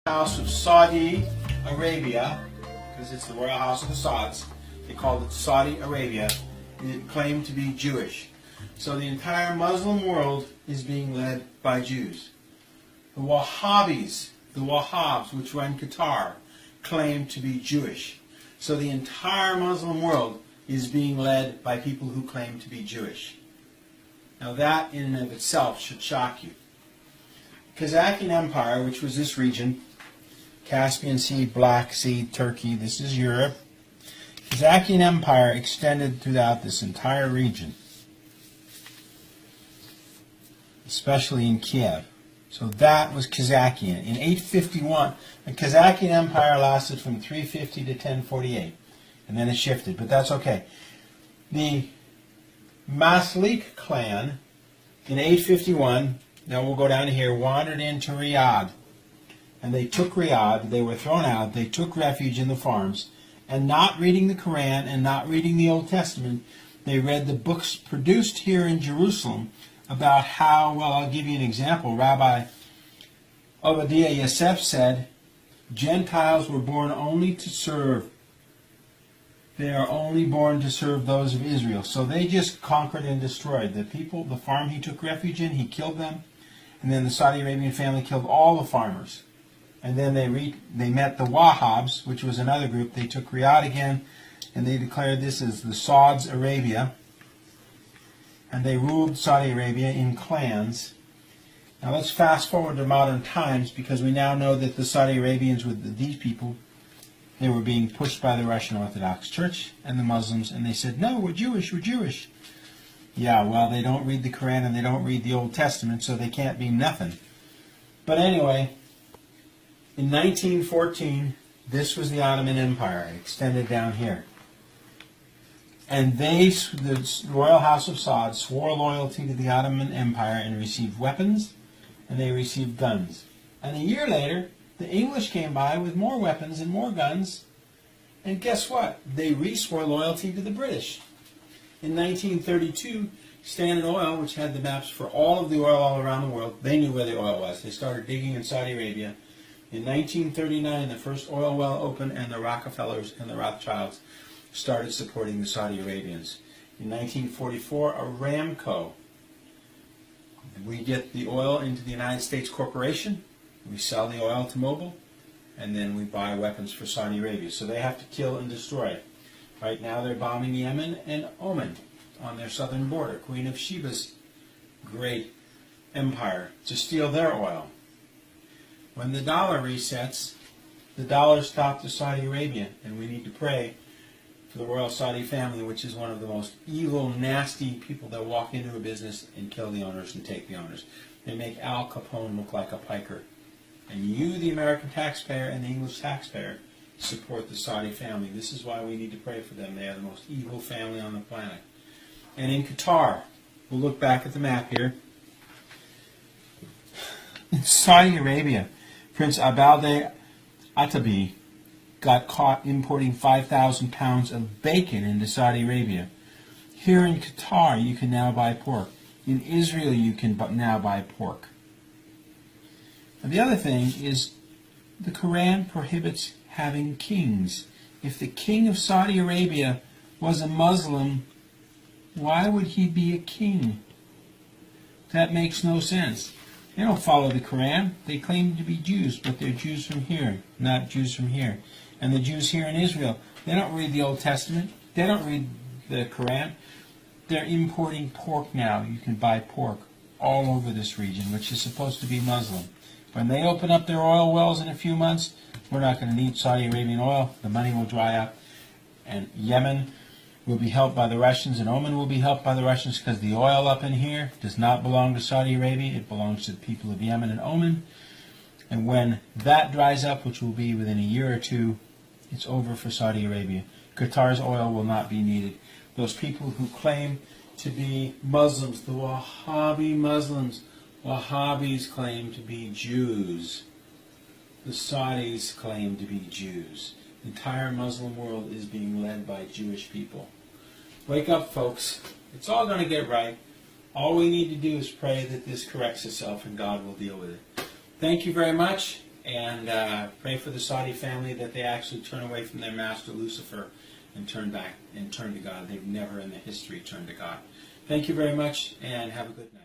House of Saudi Arabia, because it's the royal house of the Sauds, they called it Saudi Arabia, and it claimed to be Jewish. So the entire Muslim world is being led by Jews. The Wahhabis, the Wahhabs, which run Qatar, claim to be Jewish. So the entire Muslim world is being led by people who claim to be Jewish. Now that in and of itself should shock you. Kazakhstan Empire, which was this region, Caspian Sea, Black Sea, Turkey, this is Europe. Kazakhstan Empire extended throughout this entire region, especially in Kiev. So that was Kazakhstan. In 851, the Kazakhstan Empire lasted from 350 to 1048, and then it shifted, but that's okay. The Maslik clan in 851, now we'll go down here, wandered into Riyadh. And they took Riyadh, they were thrown out, they took refuge in the farms, and not reading the Quran and not reading the Old Testament, they read the books produced here in Jerusalem about how, well, I'll give you an example. Rabbi Obadiah Yosef said, Gentiles were born only to serve. They are only born to serve those of Israel. So they just conquered and destroyed the people, the farm he took refuge in, he killed them, and then the Saudi Arabian family killed all the farmers. And then they met the Wahhabs, which was another group. They took Riyadh again, and they declared this as the Saudi Arabia. And they ruled Saudi Arabia in clans. Now let's fast forward to modern times, because we now know that the Saudi Arabians, with these people, they were being pushed by the Russian Orthodox Church and the Muslims, and they said, no, we're Jewish, we're Jewish. Yeah, well, they don't read the Quran and they don't read the Old Testament, so they can't be nothing. But anyway, in 1914, this was the Ottoman Empire. It extended down here. And the Royal House of Saud, swore loyalty to the Ottoman Empire and received weapons, and they received guns. And a year later, the English came by with more weapons and more guns, and guess what? They re-swore loyalty to the British. In 1932, Standard Oil, which had the maps for all of the oil all around the world, they knew where the oil was. They started digging in Saudi Arabia. In 1939, the first oil well opened, and the Rockefellers and the Rothschilds started supporting the Saudi Arabians. In 1944, Aramco. We get the oil into the United States Corporation. We sell the oil to Mobil, and then we buy weapons for Saudi Arabia. So they have to kill and destroy. Right now they're bombing Yemen and Oman on their southern border. Queen of Sheba's great empire to steal their oil. When the dollar resets, the dollar stopped to Saudi Arabia, and we need to pray for the royal Saudi family, which is one of the most evil, nasty people that walk into a business and kill the owners and take the owners. They make Al Capone look like a piker. And you, the American taxpayer and the English taxpayer, support the Saudi family. This is why we need to pray for them. They are the most evil family on the planet. And in Qatar, we'll look back at the map here. In Saudi Arabia, Prince Abdel Attabi got caught importing 5,000 pounds of bacon into Saudi Arabia. Here in Qatar, you can now buy pork. In Israel, you can now buy pork. And the other thing is, the Quran prohibits having kings. If the king of Saudi Arabia was a Muslim, why would he be a king? That makes no sense. They don't follow the Quran. They claim to be Jews, but they're Jews from here, not Jews from here. And the Jews here in Israel, they don't read the Old Testament. They don't read the Quran. They're importing pork now. You can buy pork all over this region, which is supposed to be Muslim. When they open up their oil wells in a few months, we're not going to need Saudi Arabian oil. The money will dry up. And Yemen will be helped by the Russians, and Oman will be helped by the Russians, because the oil up in here does not belong to Saudi Arabia. It belongs to the people of Yemen and Oman. And when that dries up, which will be within a year or two, it's over for Saudi Arabia. Qatar's oil will not be needed. Those people who claim to be Muslims, the Wahhabi Muslims, Wahhabis claim to be Jews. The Saudis claim to be Jews. The entire Muslim world is being led by Jewish people. Wake up, folks. It's all going to get right. All we need to do is pray that this corrects itself, and God will deal with it. Thank you very much, and pray for the Saudi family that they actually turn away from their master Lucifer and turn back and turn to God. They've never in the history turned to God. Thank you very much, and have a good night.